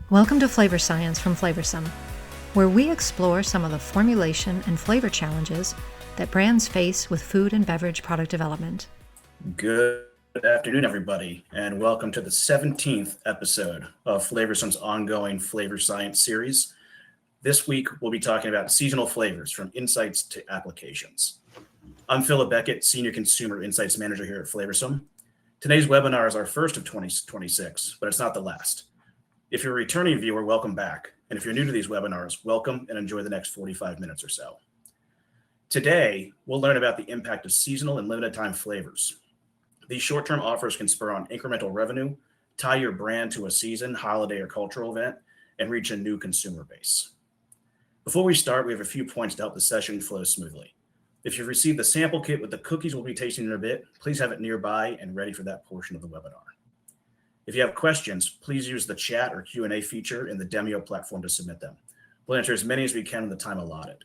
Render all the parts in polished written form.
Welcome to FlavorScience from FlavorSum, where we explore some of the formulation and flavor challenges that brands face with food and beverage product development. Good afternoon, everybody, and welcome to the 17th episode of FlavorSum's ongoing Flavor Science series. This week, we'll be talking about seasonal flavors from insights to applications. I'm Philip Beckett, Senior Consumer Insights Manager here at FlavorSum. Today's webinar is our first of 2026, but it's not the last. If you're a returning viewer, welcome back. And if you're new to these webinars, welcome and enjoy the next 45 minutes or so. Today, we'll learn about the impact of seasonal and limited time flavors. These short-term offers can spur on incremental revenue, tie your brand to a season, holiday, or cultural event, and reach a new consumer base. Before we start, we have a few points to help the session flow smoothly. If you've received the sample kit with the cookies we'll be tasting in a bit, please have it nearby and ready for that portion of the webinar. If you have questions, please use the chat or Q&A feature in the Demio platform to submit them. We'll answer as many as we can in the time allotted.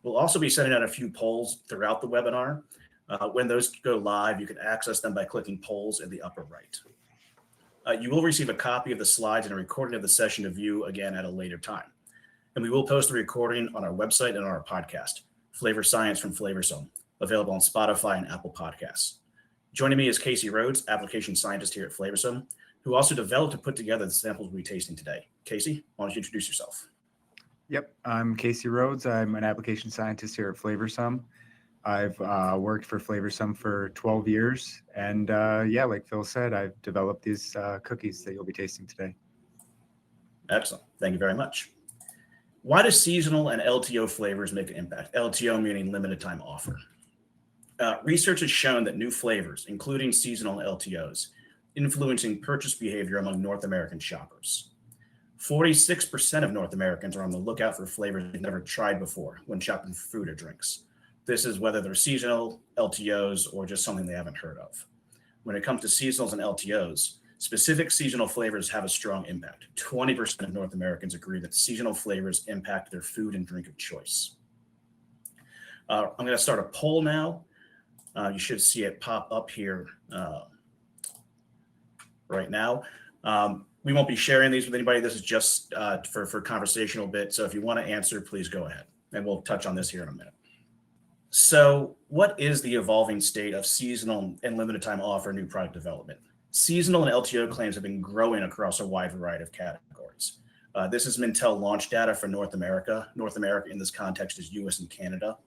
We'll also be sending out a few polls throughout the webinar. When those go live, you can access them by clicking polls in the upper right. You will receive a copy of the slides and a recording of the session to view again at a later time. And we will post the recording on our website and on our podcast, FlavorScience from FlavorSum, available on Spotify and Apple Podcasts. Joining me is Casey Rhodes, application scientist here at FlavorSum, who also developed and put together the samples we'll be tasting today. Casey, why don't you introduce yourself? Yep, I'm Casey Rhodes. I'm an application scientist here at FlavorSum. I've worked for FlavorSum for 12 years. And like Phil said, I've developed these cookies that you'll be tasting today. Excellent. Thank you very much. Why do seasonal and LTO flavors make an impact? LTO meaning limited time offer. Research has shown that new flavors, including seasonal LTOs, influencing purchase behavior among North American shoppers. 46% of North Americans are on the lookout for flavors they've never tried before when shopping for food or drinks. This is whether they're seasonal, LTOs, or just something they haven't heard of. When it comes to seasonals and LTOs, specific seasonal flavors have a strong impact. 20% of North Americans agree that seasonal flavors impact their food and drink of choice. I'm going to start a poll now. You should see it pop up here right now. We won't be sharing these with anybody. This is just for conversational bit. So if you want to answer, please go ahead. And we'll touch on this here in a minute. So what is the evolving state of seasonal and limited time offer new product development? Seasonal and LTO claims have been growing across a wide variety of categories. This is Mintel launch data for North America. North America in this context is US and Canada.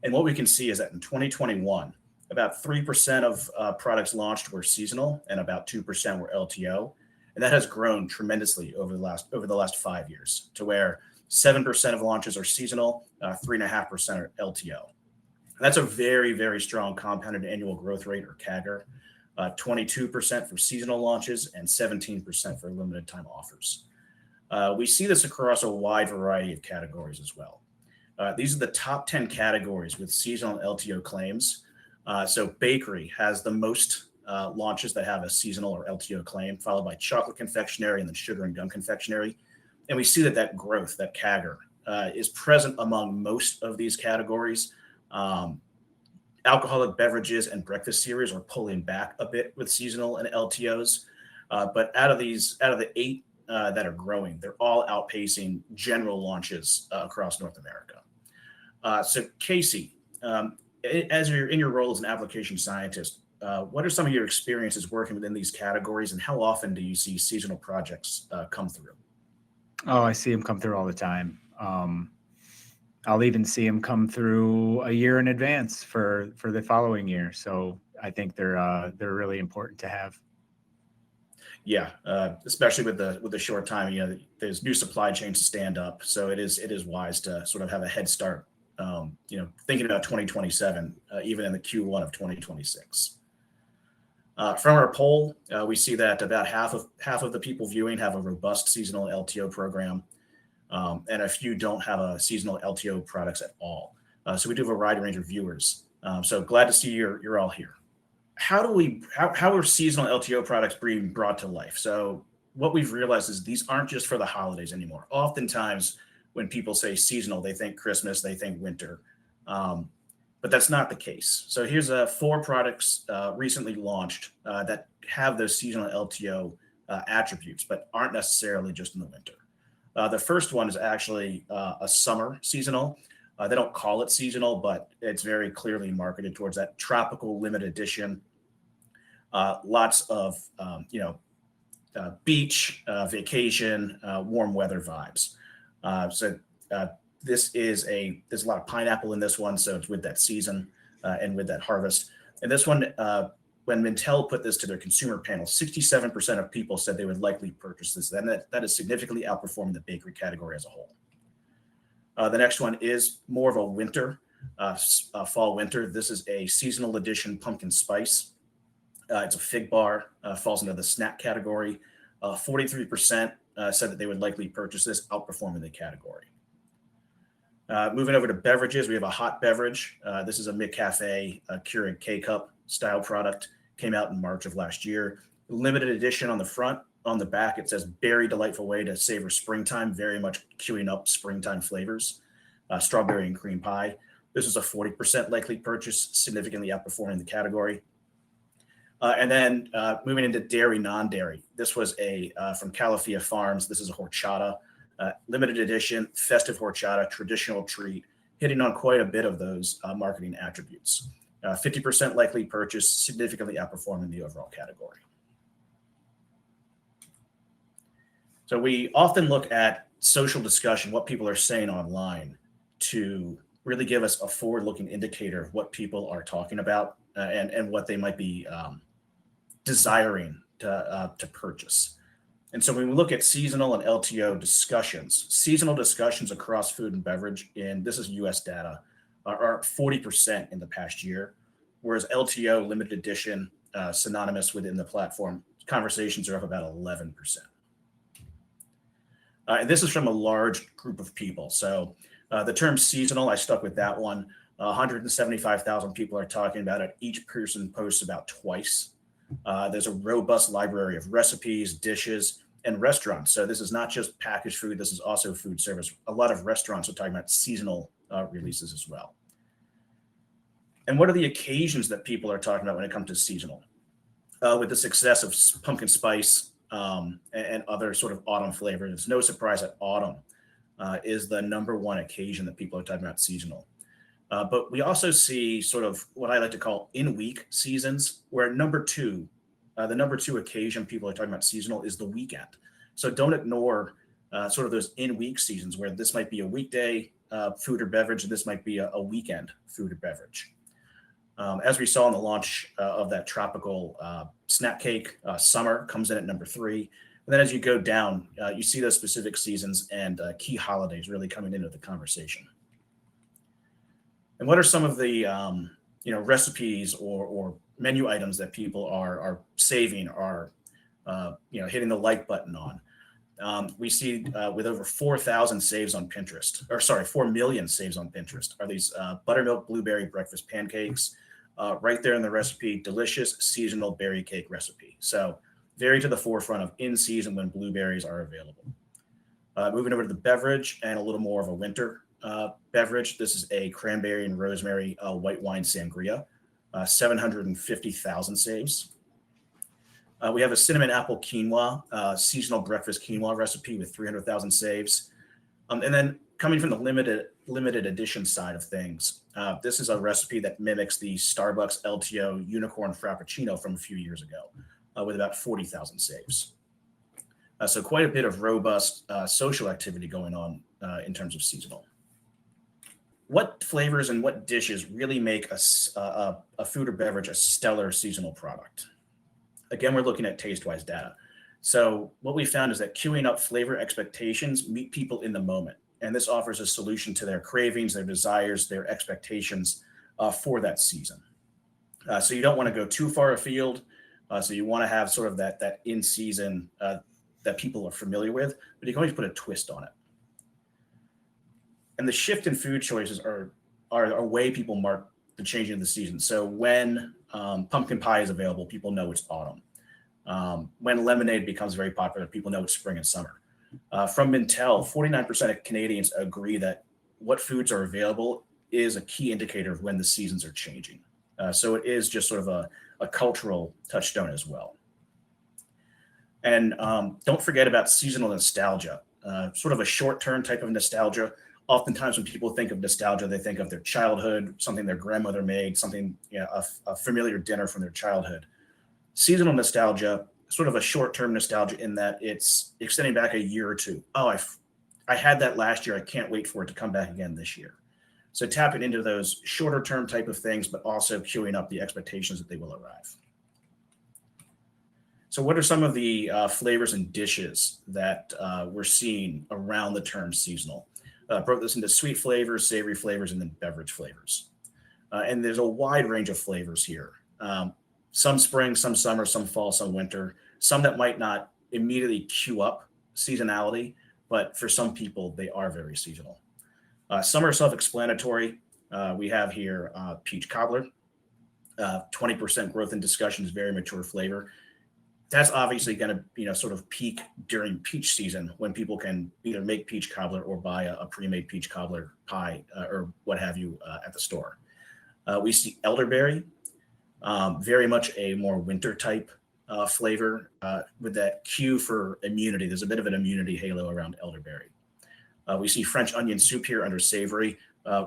And what we can see is that in 2021, about 3% of products launched were seasonal and about 2% were LTO. And that has grown tremendously over the last 5 years to where 7% of launches are seasonal, 3.5% are LTO. And that's a very, very strong compounded annual growth rate or CAGR, 22% for seasonal launches and 17% for limited time offers. We see this across a wide variety of categories as well. These are the top 10 categories with seasonal LTO claims. So bakery has the most launches that have a seasonal or LTO claim, followed by chocolate confectionery and then sugar and gum confectionery. And we see that growth, that CAGR, is present among most of these categories. Alcoholic beverages and breakfast cereals are pulling back a bit with seasonal and LTOs. But out of the 8 that are growing, they're all outpacing general launches across North America. So Casey, as you're in your role as an application scientist, what are some of your experiences working within these categories, and how often do you see seasonal projects come through? Oh, I see them come through all the time. I'll even see them come through a year in advance for the following year. So I think they're really important to have. Yeah, especially with the short time, there's new supply chains to stand up. So it is wise to sort of have a head start. Thinking about 2027, even in the Q1 of 2026. From our poll, we see that about half of the people viewing have a robust seasonal LTO program, and a few don't have a seasonal LTO products at all. So we do have a wide range of viewers. So glad to see you're all here. How are seasonal LTO products being brought to life? So what we've realized is these aren't just for the holidays anymore. Oftentimes, when people say seasonal, they think Christmas, they think winter, but that's not the case. So here's 4 products recently launched that have those seasonal LTO attributes, but aren't necessarily just in the winter. The first one is actually a summer seasonal. They don't call it seasonal, but it's very clearly marketed towards that tropical limited edition. Lots of beach, vacation, warm weather vibes. So there's a lot of pineapple in this one, so it's with that season and with that harvest. And this one, when Mintel put this to their consumer panel, 67% of people said they would likely purchase this. Then that is significantly outperforming the bakery category as a whole. The next one is more of a winter, fall winter. This is a seasonal edition pumpkin spice. It's a fig bar, falls into the snack category. 43% said that they would likely purchase this, outperforming the category. Moving over to beverages, we have a hot beverage. This is a McCafe Keurig K-Cup style product. Came out in March of last year. Limited edition on the front. On the back, it says berry delightful way to savor springtime, very much queuing up springtime flavors. Strawberry and cream pie. This is a 40% likely purchase, significantly outperforming the category. And then moving into dairy, non-dairy. This was from Calafia Farms. This is a horchata, limited edition, festive horchata, traditional treat, hitting on quite a bit of those marketing attributes. 50% likely purchase, significantly outperforming the overall category. So we often look at social discussion, what people are saying online, to really give us a forward-looking indicator of what people are talking about and what they might be desiring to purchase. And so when we look at seasonal and LTO discussions, seasonal discussions across food and beverage, and this is US data, are 40% in the past year, whereas LTO, limited edition, synonymous within the platform, conversations are up about 11%. And this is from a large group of people. So the term seasonal, I stuck with that one. 175,000 people are talking about it. Each person posts about twice. There's a robust library of recipes, dishes, and restaurants. So this is not just packaged food. This is also food service. A lot of restaurants are talking about seasonal releases as well. And what are the occasions that people are talking about when it comes to seasonal? With the success of pumpkin spice and other sort of autumn flavors, it's no surprise that autumn is the number one occasion that people are talking about seasonal. But we also see sort of what I like to call in-week seasons, where the number two occasion people are talking about seasonal is the weekend. So don't ignore sort of those in-week seasons where this might be a weekday food or beverage, and this might be a weekend food or beverage. As we saw in the launch of that tropical snack cake, summer comes in at number 3. And then as you go down, you see those specific seasons and key holidays really coming into the conversation. And what are some of the recipes or menu items that people are saving, are hitting the like button on? We see with over 4,000 saves on Pinterest, 4 million saves on Pinterest, are these buttermilk blueberry breakfast pancakes. Right there in the recipe, delicious seasonal berry cake recipe. So very to the forefront of in season when blueberries are available. Moving over to the beverage and a little more of a winter beverage. This is a cranberry and rosemary white wine sangria, 750,000 saves. We have a cinnamon apple quinoa, seasonal breakfast quinoa recipe with 300,000 saves. And then coming from the limited edition side of things, this is a recipe that mimics the Starbucks LTO unicorn frappuccino from a few years ago with about 40,000 saves. So quite a bit of robust social activity going on in terms of seasonal. What flavors and what dishes really make a food or beverage a stellar seasonal product? Again, we're looking at taste-wise data. So what we found is that queuing up flavor expectations meet people in the moment. And this offers a solution to their cravings, their desires, their expectations for that season. So you don't want to go too far afield. So you want to have sort of that in-season that people are familiar with, but you can always put a twist on it. And the shift in food choices are a way people mark the changing of the season. So when pumpkin pie is available, people know it's autumn. When lemonade becomes very popular, people know it's spring and summer. From Mintel, 49% of Canadians agree that what foods are available is a key indicator of when the seasons are changing. So it is just sort of a cultural touchstone as well. And don't forget about seasonal nostalgia, sort of a short-term type of nostalgia. Oftentimes when people think of nostalgia, they think of their childhood, something their grandmother made, something, a familiar dinner from their childhood. Seasonal nostalgia, sort of a short-term nostalgia in that it's extending back a year or two. Oh, I had that last year. I can't wait for it to come back again this year. So tapping into those shorter term type of things, but also queuing up the expectations that they will arrive. So what are some of the flavors and dishes that we're seeing around the term seasonal? Broke this into sweet flavors, savory flavors, and then beverage flavors. And there's a wide range of flavors here. Some spring, some summer, some fall, some winter, some that might not immediately queue up seasonality, but for some people, they are very seasonal. Some are self-explanatory. We have here peach cobbler, 20% growth in discussions, very mature flavor. That's obviously going to, sort of peak during peach season when people can either make peach cobbler or buy a pre-made peach cobbler pie or what have you at the store. We see elderberry, very much a more winter type flavor with that cue for immunity. There's a bit of an immunity halo around elderberry. We see French onion soup here under savory,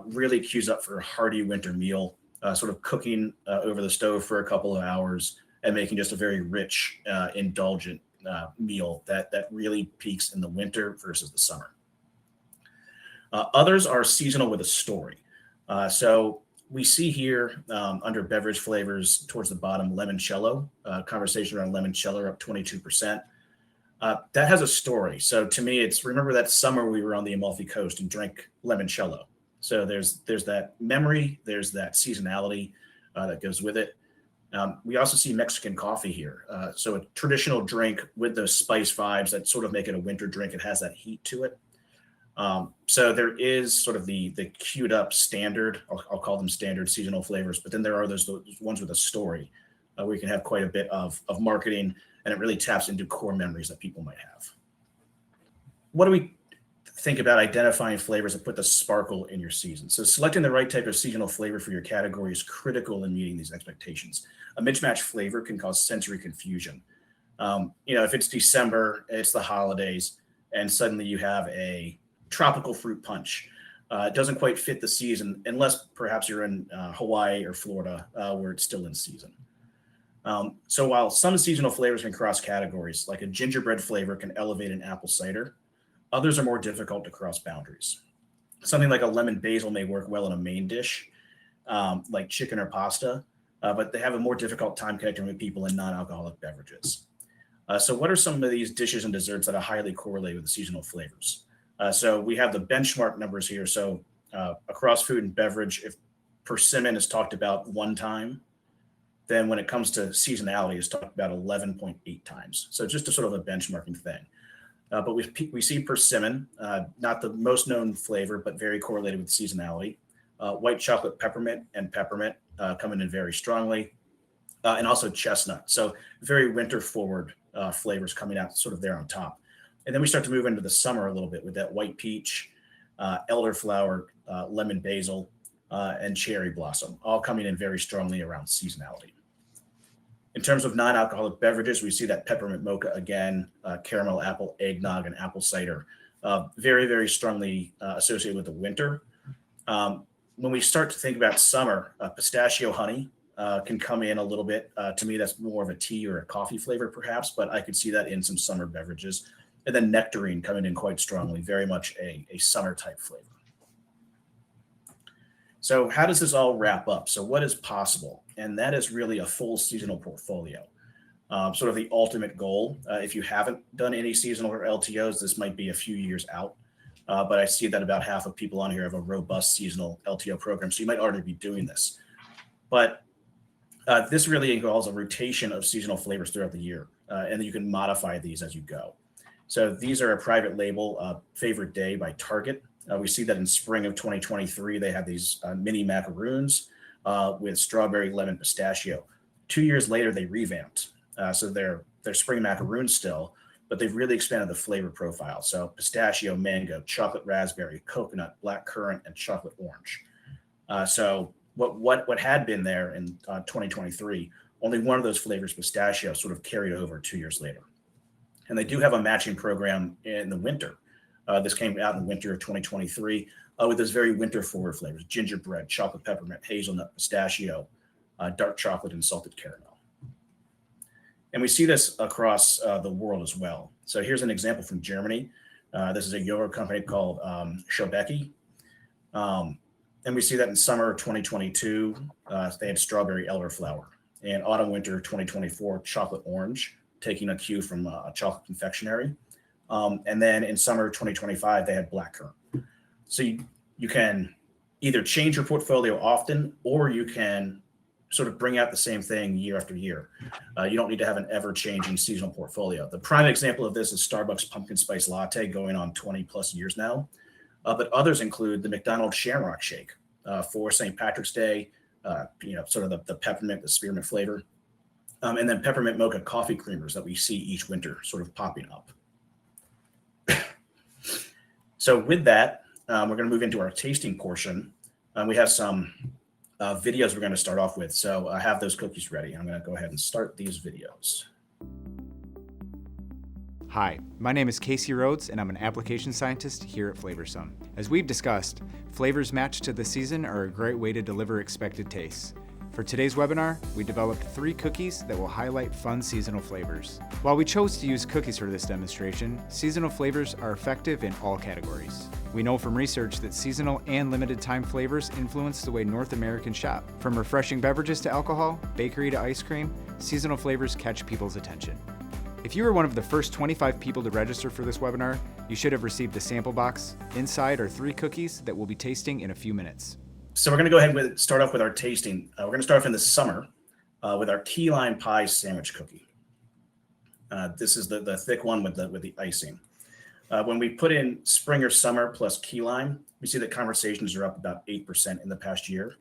really cues up for a hearty winter meal, sort of cooking over the stove for a couple of hours and making just a very rich, indulgent meal that really peaks in the winter versus the summer. Others are seasonal with a story. So we see here under beverage flavors towards the bottom, limoncello, conversation around limoncello up 22%. That has a story. So to me, it's remember that summer we were on the Amalfi Coast and drank limoncello. So there's that memory, there's that seasonality that goes with it. We also see Mexican coffee here. So a traditional drink with those spice vibes that sort of make it a winter drink. It has that heat to it. So there is sort of the queued up standard, I'll call them standard seasonal flavors, but then there are those ones with a story where you can have quite a bit of marketing, and it really taps into core memories that people might have. What do we think about identifying flavors that put the sparkle in your season? So selecting the right type of seasonal flavor for your category is critical in meeting these expectations. A mismatched flavor can cause sensory confusion. If it's December, it's the holidays, and suddenly you have a tropical fruit punch. It doesn't quite fit the season unless perhaps you're in Hawaii or Florida where it's still in season. So while some seasonal flavors can cross categories, like a gingerbread flavor can elevate an apple cider, others are more difficult to cross boundaries. Something like a lemon basil may work well in a main dish, like chicken or pasta, but they have a more difficult time connecting with people in non-alcoholic beverages. So what are some of these dishes and desserts that are highly correlated with the seasonal flavors? So we have the benchmark numbers here. So across food and beverage, if persimmon is talked about one time, then when it comes to seasonality, it's talked about 11.8 times. So just a sort of a benchmarking thing. But we see persimmon, not the most known flavor, but very correlated with seasonality. White chocolate peppermint and peppermint coming in very strongly. And also chestnut. So very winter forward flavors coming out sort of there on top. And then we start to move into the summer a little bit with that white peach, elderflower, lemon basil, and cherry blossom, all coming in very strongly around seasonality. In terms of non-alcoholic beverages, we see that peppermint mocha again, caramel apple eggnog, and apple cider, very, very strongly associated with the winter. When we start to think about summer, pistachio honey can come in a little bit. To me, that's more of a tea or a coffee flavor, perhaps, but I could see that in some summer beverages. And then nectarine coming in quite strongly, very much a summer type flavor. So how does this all wrap up? So what is possible? And that is really a full seasonal portfolio. Sort of the ultimate goal. If you haven't done any seasonal or LTOs, this might be a few years out. But I see that about half of people on here have a robust seasonal LTO program. So you might already be doing this. But this really involves a rotation of seasonal flavors throughout the year. And then you can modify these as you go. So these are a private label, Favorite Day by Target. We see that in spring of 2023, they have these mini macaroons with strawberry, lemon, pistachio. 2 years later, they revamped. So they're spring macaroons still, but they've really expanded the flavor profile. So pistachio, mango, chocolate raspberry, coconut, black currant, and chocolate orange. So what had been there in 2023, only one of those flavors, pistachio, sort of carried over 2 years later. And they do have a matching program in the winter. This came out in winter of 2023 with those very winter forward flavors: gingerbread, chocolate peppermint, hazelnut, pistachio, dark chocolate, and salted caramel. And we see this across the world as well. So here's an example from Germany. This is a yogurt company called Schobecki. And we see that in summer 2022, they had strawberry elderflower. And autumn winter 2024, chocolate orange, taking a cue from a chocolate confectionery. And then in summer 2025, they had blackcurrant. So you can either change your portfolio often, or you can sort of bring out the same thing year after year. You don't need to have an ever-changing seasonal portfolio. The prime example of this is Starbucks pumpkin spice latte, going on 20 plus years now. But others include the McDonald's Shamrock Shake for St. Patrick's Day, sort of the peppermint, the spearmint flavor, and then peppermint mocha coffee creamers that we see each winter sort of popping up. So with that, we're going to move into our tasting portion. We have some videos we're going to start off with. So I have those cookies ready. I'm going to go ahead and start these videos. Hi, my name is Casey Rhodes, and I'm an application scientist here at FlavorSum. As we've discussed, flavors matched to the season are a great way to deliver expected tastes. For today's webinar, we developed 3 cookies that will highlight fun seasonal flavors. While we chose to use cookies for this demonstration, seasonal flavors are effective in all categories. We know from research that seasonal and limited time flavors influence the way North Americans shop. From refreshing beverages to alcohol, bakery to ice cream, seasonal flavors catch people's attention. If you were one of the first 25 people to register for this webinar, you should have received a sample box. Inside are 3 cookies that we'll be tasting in a few minutes. So we're going to go ahead and start off with our tasting. We're going to start off in the summer with our key lime pie sandwich cookie. This is the thick one with the icing. When we put in spring or summer plus key lime, we see that conversations are up about 8% in the past year,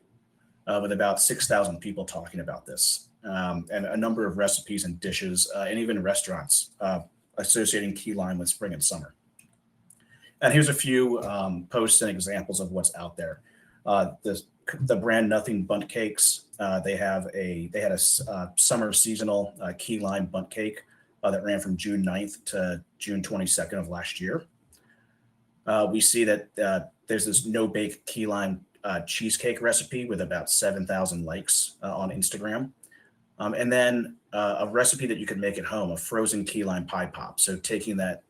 with about 6,000 people talking about this, and a number of recipes and dishes, and even restaurants associating key lime with spring and summer. And here's a few posts and examples of what's out there. The brand Nothing Bundt Cakes, they had a summer seasonal key lime bundt cake that ran from June 9th to June 22nd of last year. We see that there's this no-bake key lime cheesecake recipe with about 7,000 likes on Instagram. And then a recipe that you could make at home, a frozen key lime pie pop. So taking that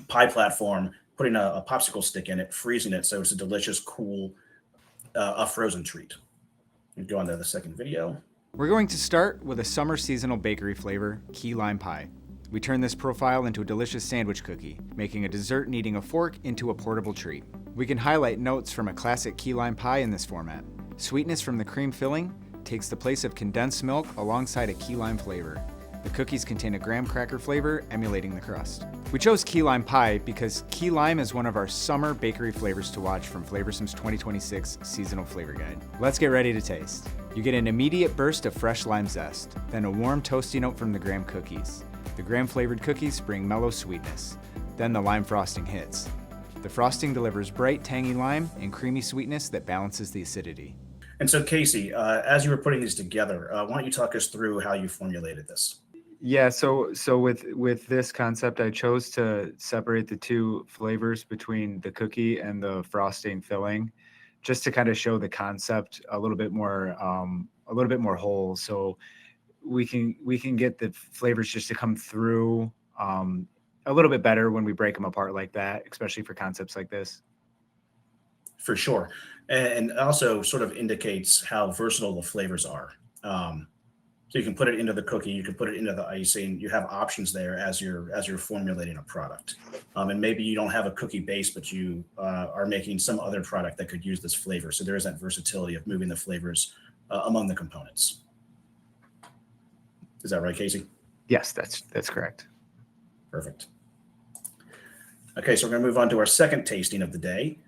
pie platform, putting a popsicle stick in it, freezing it so it's a delicious, cool, a frozen treat. We go on to the second video. We're going to start with a summer seasonal bakery flavor, key lime pie. We turn this profile into a delicious sandwich cookie, making a dessert needing a fork into a portable treat. We can highlight notes from a classic key lime pie in this format. Sweetness from the cream filling takes the place of condensed milk alongside a key lime flavor. The cookies contain a graham cracker flavor emulating the crust. We chose key lime pie because key lime is one of our summer bakery flavors to watch from FlavorSum's 2026 seasonal flavor guide. Let's get ready to taste. You get an immediate burst of fresh lime zest, then a warm toasty note from the graham cookies. The graham flavored cookies bring mellow sweetness. Then the lime frosting hits. The frosting delivers bright, tangy lime and creamy sweetness that balances the acidity. And so, Casey, as you were putting these together, why don't you talk us through how you formulated this? Yeah, so with this concept, I chose to separate the 2 flavors between the cookie and the frosting filling, just to kind of show the concept a little bit more whole. So we can get the flavors just to come through a little bit better when we break them apart like that, especially for concepts like this. For sure. And also sort of indicates how versatile the flavors are. So you can put it into the cookie, you can put it into the icing. You have options there as you're formulating a product. And maybe you don't have a cookie base, but you are making some other product that could use this flavor. So there is that versatility of moving the flavors among the components. Is that right, Casey? Yes, that's correct. Perfect. Okay, so we're going to move on to our second tasting of the day.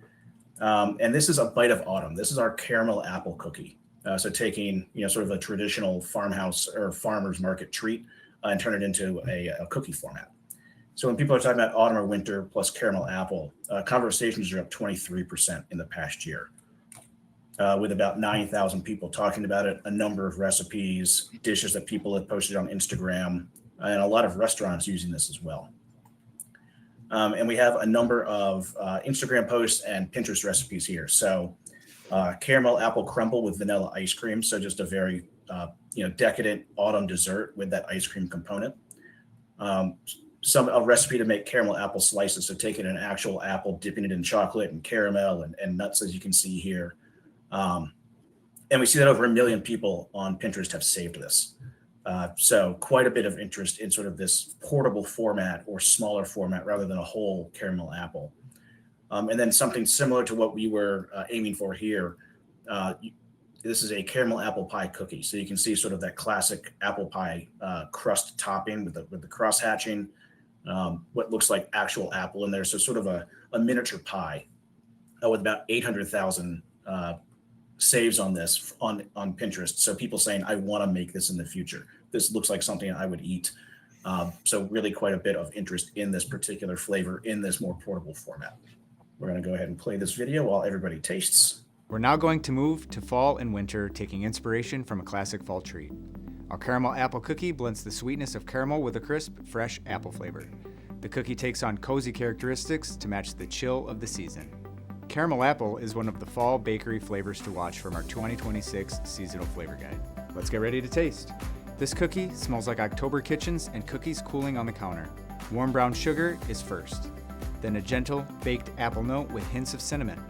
And this is a bite of autumn. This is our caramel apple cookie. So taking, sort of a traditional farmhouse or farmer's market treat and turn it into a cookie format. So when people are talking about autumn or winter plus caramel apple, conversations are up 23% in the past year, with about 9,000 people talking about it, a number of recipes, dishes that people have posted on Instagram, and a lot of restaurants using this as well. And we have a number of Instagram posts and Pinterest recipes here. So caramel apple crumble with vanilla ice cream. So just a very decadent autumn dessert with that ice cream component. A recipe to make caramel apple slices. So taking an actual apple, dipping it in chocolate and caramel and nuts, as you can see here. And we see that over 1 million people on Pinterest have saved this. So quite a bit of interest in sort of this portable format or smaller format rather than a whole caramel apple. And then something similar to what we were aiming for here. This is a caramel apple pie cookie. So you can see sort of that classic apple pie crust topping with the cross hatching, what looks like actual apple in there. So sort of a miniature pie with about 800,000 saves on this on Pinterest. So people saying, I want to make this in the future. This looks like something I would eat. So really quite a bit of interest in this particular flavor in this more portable format. We're going to go ahead and play this video while everybody tastes. We're now going to move to fall and winter, taking inspiration from a classic fall treat. Our caramel apple cookie blends the sweetness of caramel with a crisp, fresh apple flavor. The cookie takes on cozy characteristics to match the chill of the season. Caramel apple is one of the fall bakery flavors to watch from our 2026 seasonal flavor guide. Let's get ready to taste. This cookie smells like October kitchens and cookies cooling on the counter. Warm brown sugar is first, then a gentle baked apple note with hints of cinnamon.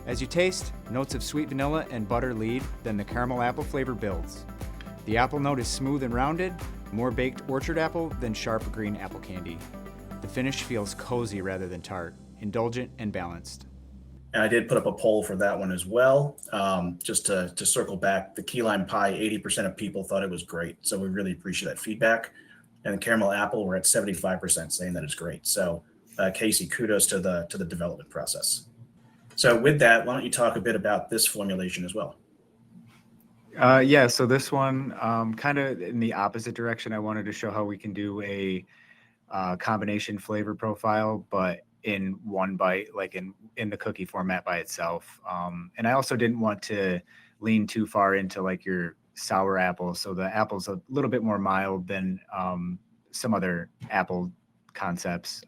As you taste, notes of sweet vanilla and butter lead, then the caramel apple flavor builds. The apple note is smooth and rounded, more baked orchard apple than sharp green apple candy. The finish feels cozy rather than tart, indulgent and balanced. And I did put up a poll for that one as well. Just to circle back, the key lime pie, 80% of people thought it was great. So we really appreciate that feedback. And the caramel apple, we're at 75% saying that it's great. So Casey, kudos to the development process. So with that, why don't you talk a bit about this formulation as well? So this one, kind of in the opposite direction. I wanted to show how we can do a combination flavor profile, but in one bite, like in the cookie format by itself. And I also didn't want to lean too far into like your sour apple. So the apple's a little bit more mild than some other apple concepts.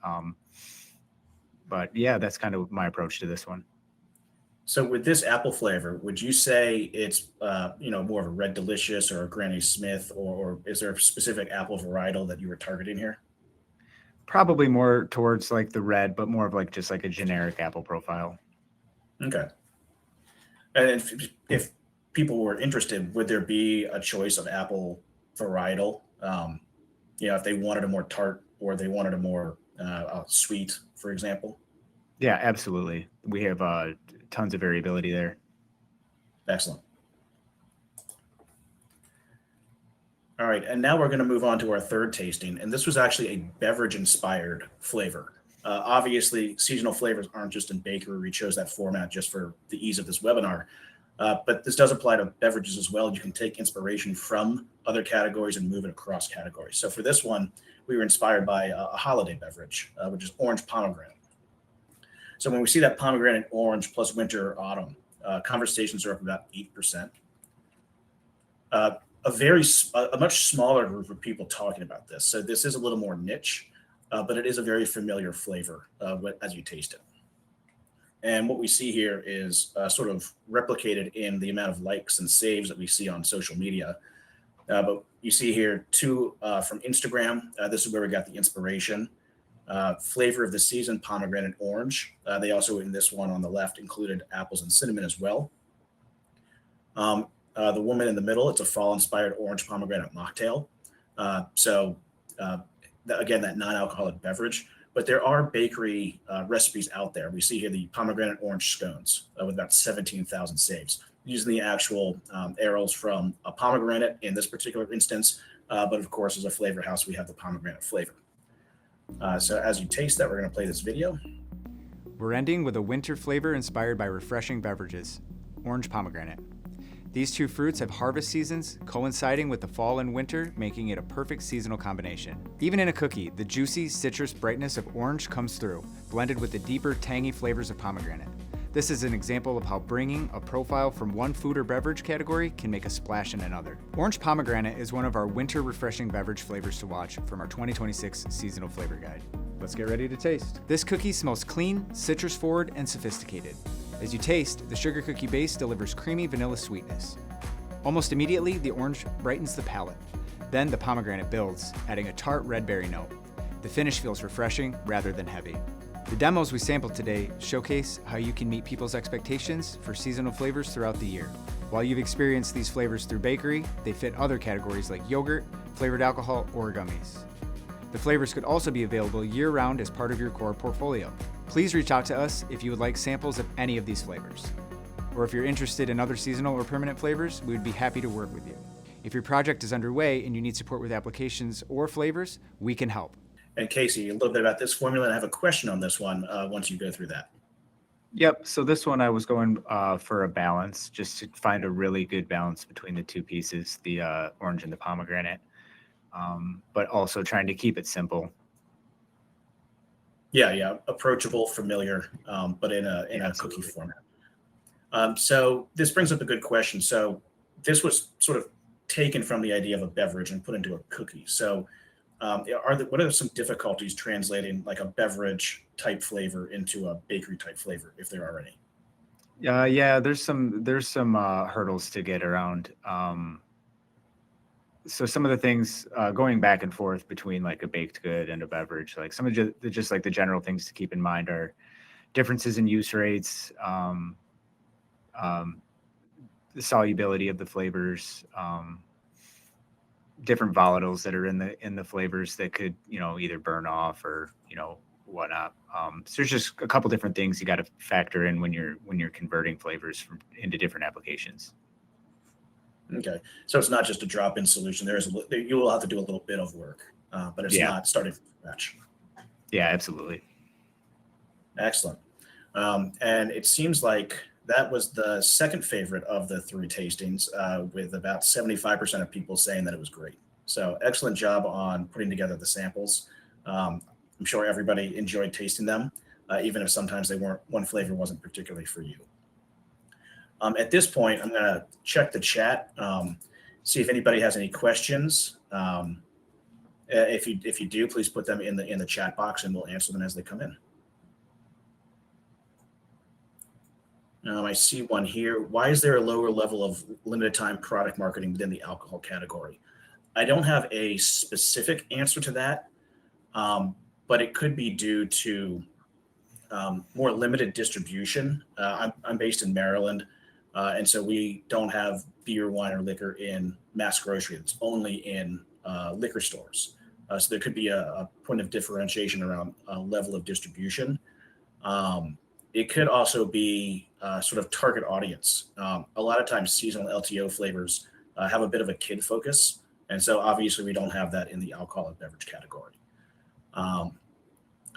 But yeah, that's kind of my approach to this one. So with this apple flavor, would you say it's more of a Red Delicious or a Granny Smith, or is there a specific apple varietal that you were targeting here? Probably more towards like the red, but more of like just like a generic apple profile. Okay. And if people were interested, would there be a choice of apple varietal? If they wanted a more tart or they wanted a more sweet, for example? Yeah, absolutely. We have tons of variability there. Excellent. All right, and now we're going to move on to our third tasting, and this was actually a beverage-inspired flavor. Obviously, seasonal flavors aren't just in bakery. We chose that format just for the ease of this webinar, but this does apply to beverages as well. You can take inspiration from other categories and move it across categories. So for this one, we were inspired by a holiday beverage, which is orange pomegranate. So when we see that pomegranate orange plus winter or autumn, conversations are up about 8%. A much smaller group of people talking about this. So this is a little more niche, but it is a very familiar flavor as you taste it. And what we see here is sort of replicated in the amount of likes and saves that we see on social media. But you see here two from Instagram. This is where we got the inspiration. Flavor of the season, pomegranate orange. They also, in this one on the left, included apples and cinnamon as well. The woman in the middle, it's a fall-inspired orange pomegranate mocktail. Again, that non-alcoholic beverage. But there are bakery recipes out there. We see here the pomegranate orange scones with about 17,000 saves, using the actual arrows from a pomegranate in this particular instance. But of course, as a flavor house, we have the pomegranate flavor. So as you taste that, we're going to play this video. We're ending with a winter flavor inspired by refreshing beverages, orange pomegranate. These two fruits have harvest seasons coinciding with the fall and winter, making it a perfect seasonal combination. Even in a cookie, the juicy citrus brightness of orange comes through, blended with the deeper tangy flavors of pomegranate. This is an example of how bringing a profile from one food or beverage category can make a splash in another. Orange pomegranate is one of our winter refreshing beverage flavors to watch from our 2026 seasonal flavor guide. Let's get ready to taste. This cookie smells clean, citrus forward, and sophisticated. As you taste, the sugar cookie base delivers creamy vanilla sweetness. Almost immediately, the orange brightens the palate. Then the pomegranate builds, adding a tart red berry note. The finish feels refreshing rather than heavy. The demos we sampled today showcase how you can meet people's expectations for seasonal flavors throughout the year. While you've experienced these flavors through bakery, they fit other categories like yogurt, flavored alcohol, or gummies. The flavors could also be available year-round as part of your core portfolio. Please reach out to us if you would like samples of any of these flavors. Or if you're interested in other seasonal or permanent flavors, we would be happy to work with you. If your project is underway and you need support with applications or flavors, we can help. And Casey, a little bit about this formula, and I have a question on this one once you go through that. Yep. So this one I was going for a balance, just to find a really good balance between the two pieces, the orange and the pomegranate, but also trying to keep it simple. Yeah, approachable, familiar, but in a cookie format. So this brings up a good question. So this was sort of taken from the idea of a beverage and put into a cookie. So what are some difficulties translating like a beverage type flavor into a bakery type flavor, if there are any? Yeah, there's some hurdles to get around. So some of the things going back and forth between like a baked good and a beverage, like some of just like the general things to keep in mind are differences in use rates, the solubility of the flavors, different volatiles that are in the flavors that could, either burn off or, whatnot. So there's just a couple different things you got to factor in when you're converting flavors into different applications. Okay, so it's not just a drop-in solution. You will have to do a little bit of work, but it's not starting from scratch. Yeah, absolutely. Excellent. And it seems like that was the second favorite of the three tastings, with about 75% of people saying that it was great. So excellent job on putting together the samples. I'm sure everybody enjoyed tasting them, even if sometimes one flavor wasn't particularly for you. At this point, I'm going to check the chat, see if anybody has any questions. If you do, please put them in the chat box, and we'll answer them as they come in. I see one here. Why is there a lower level of limited time product marketing within the alcohol category? I don't have a specific answer to that, but it could be due to more limited distribution. I'm based in Maryland, and so we don't have beer, wine, or liquor in mass grocery. It's only in liquor stores. So there could be a point of differentiation around level of distribution. It could also be sort of target audience. A lot of times seasonal LTO flavors have a bit of a kid focus. And so obviously we don't have that in the alcoholic beverage category.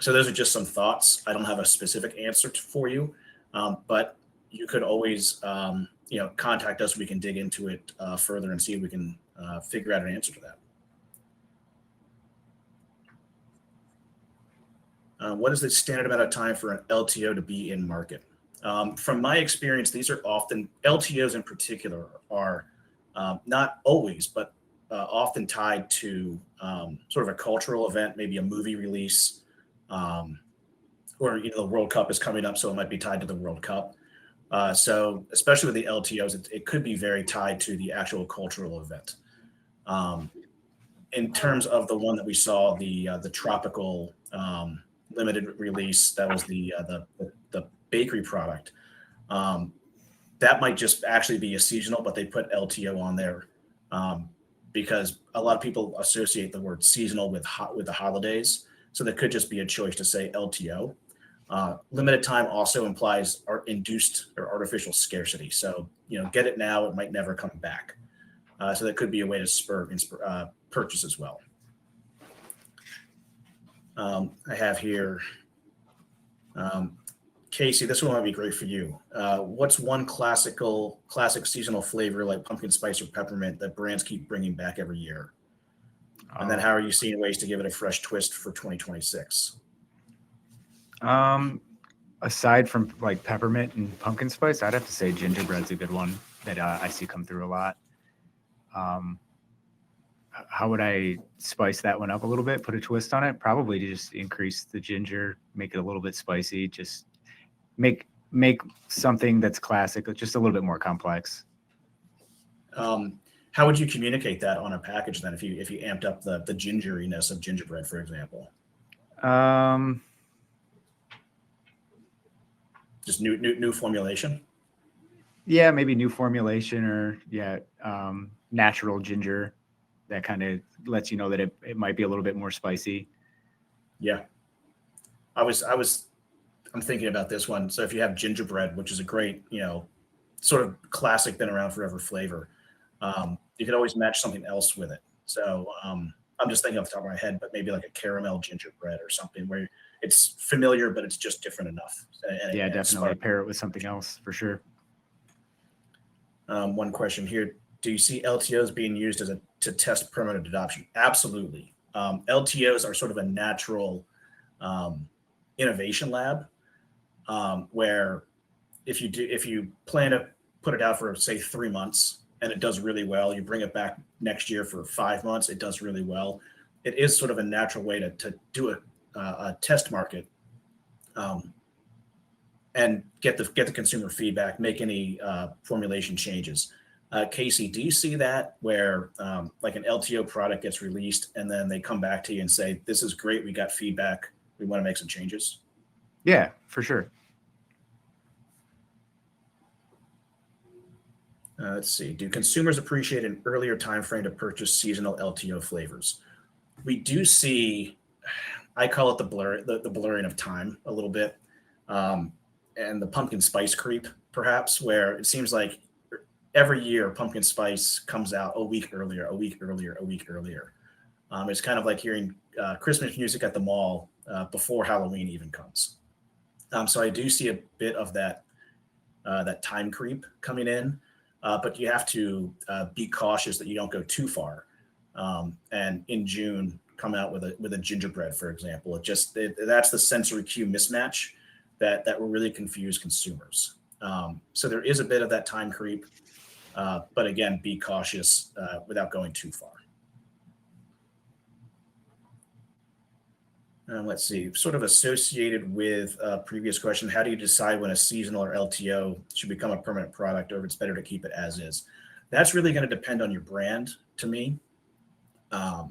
So those are just some thoughts. I don't have a specific answer for you, but you could always contact us. We can dig into it further and see if we can figure out an answer to that. What is the standard amount of time for an LTO to be in market? From my experience, these are often, LTOs in particular are not always, but often tied to sort of a cultural event, maybe a movie release, or the World Cup is coming up, so it might be tied to the World Cup. So especially with the LTOs, it could be very tied to the actual cultural event. In terms of the one that we saw, the tropical limited release, that was the bakery product. That might just actually be a seasonal, but they put LTO on there because a lot of people associate the word seasonal with the holidays. So there could just be a choice to say LTO. Limited time also implies induced or artificial scarcity. So, get it now, it might never come back. So that could be a way to spur purchase as well. I have here, Casey, this one might be great for you. What's one classic seasonal flavor like pumpkin spice or peppermint that brands keep bringing back every year? And then how are you seeing ways to give it a fresh twist for 2026? Aside from like peppermint and pumpkin spice, I'd have to say gingerbread's a good one that I see come through a lot. How would I spice that one up a little bit, put a twist on it? Probably to just increase the ginger, make it a little bit spicy, just make something that's classic, just a little bit more complex. How would you communicate that on a package then if you amped up the gingeriness of gingerbread, for example? Just new formulation? Yeah, maybe new formulation or natural ginger that kind of lets you know that it might be a little bit more spicy. Yeah. I'm thinking about this one. So if you have gingerbread, which is a great, sort of classic, been around forever flavor, you could always match something else with it. So I'm just thinking off the top of my head, but maybe like a caramel gingerbread or something where it's familiar, but it's just different enough. Yeah, definitely pair it with something else for sure. One question here. Do you see LTOs being used to test permanent adoption? Absolutely. LTOs are sort of a natural innovation lab where if you plan to put it out for, say, 3 months and it does really well, you bring it back next year for 5 months, it does really well. It is sort of a natural way to do a test market and get the consumer feedback, make any formulation changes. Casey, do you see that where like an LTO product gets released and then they come back to you and say, this is great, we got feedback, we want to make some changes? Yeah, for sure. Let's see. Do consumers appreciate an earlier time frame to purchase seasonal LTO flavors? We do see, I call it the blurring of time a little bit, and the pumpkin spice creep, perhaps, where it seems like every year pumpkin spice comes out a week earlier. It's kind of like hearing Christmas music at the mall before Halloween even comes. So I do see a bit of that time creep coming in. But you have to be cautious that you don't go too far. And in June, come out with a gingerbread, for example. That's the sensory cue mismatch that will really confuse consumers. So there is a bit of that time creep, but again, be cautious without going too far. Let's see, sort of associated with a previous question, how do you decide when a seasonal or LTO should become a permanent product or if it's better to keep it as is? That's really going to depend on your brand to me. How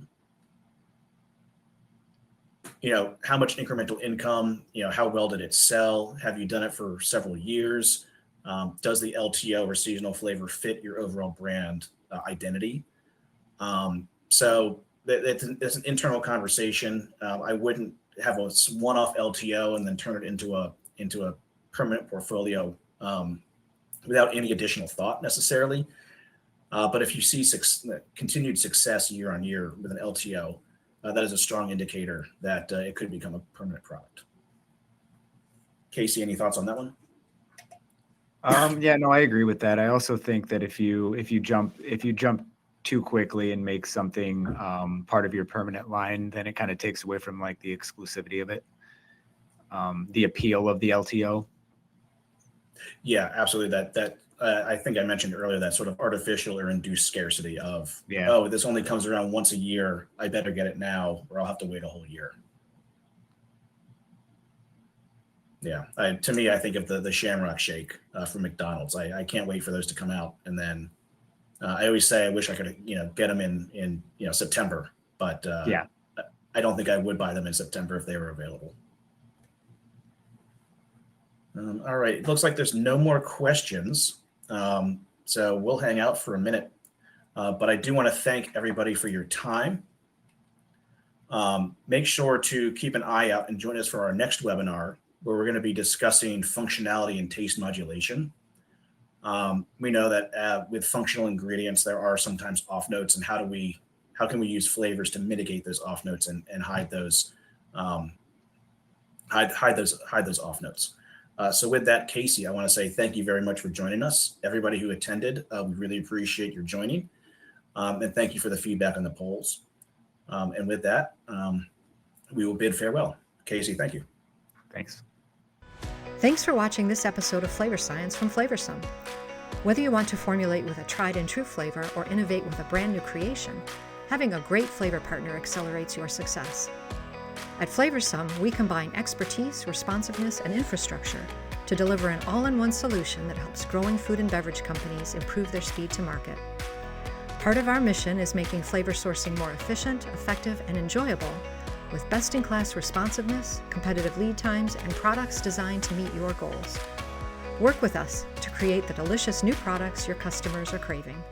much incremental income, how well did it sell? Have you done it for several years? Does the LTO or seasonal flavor fit your overall brand identity? So it's an internal conversation. I wouldn't have a one-off LTO and then turn it into a permanent portfolio without any additional thought necessarily. But if you see continued success year on year with an LTO, that is a strong indicator that it could become a permanent product. Casey, any thoughts on that one? Yeah, no, I agree with that. I also think that if you jump too quickly and make something part of your permanent line, then it kind of takes away from like the exclusivity of it, the appeal of the LTO. Yeah, absolutely. That I think I mentioned earlier, that sort of artificial or induced scarcity of, oh, this only comes around once a year, I better get it now or I'll have to wait a whole year. Yeah, to me, I think of the Shamrock Shake from McDonald's. I can't wait for those to come out, and then I always say I wish I could, get them in September, but I don't think I would buy them in September if they were available. All right, it looks like there's no more questions, so we'll hang out for a minute. But I do want to thank everybody for your time. Make sure to keep an eye out and join us for our next webinar, where we're going to be discussing functionality and taste modulation. We know that with functional ingredients, there are sometimes off notes, and how can we use flavors to mitigate those off notes and hide those off notes. So with that, Casey, I want to say thank you very much for joining us. Everybody who attended, we really appreciate your joining, and thank you for the feedback on the polls. And with that, we will bid farewell. Casey, thank you. Thanks. Thanks for watching this episode of Flavor Science from FlavorSum. Whether you want to formulate with a tried and true flavor or innovate with a brand new creation, having a great flavor partner accelerates your success. At FlavorSum, we combine expertise, responsiveness, and infrastructure to deliver an all-in-one solution that helps growing food and beverage companies improve their speed to market. Part of our mission is making flavor sourcing more efficient, effective, and enjoyable with best-in-class responsiveness, competitive lead times, and products designed to meet your goals. Work with us to create the delicious new products your customers are craving.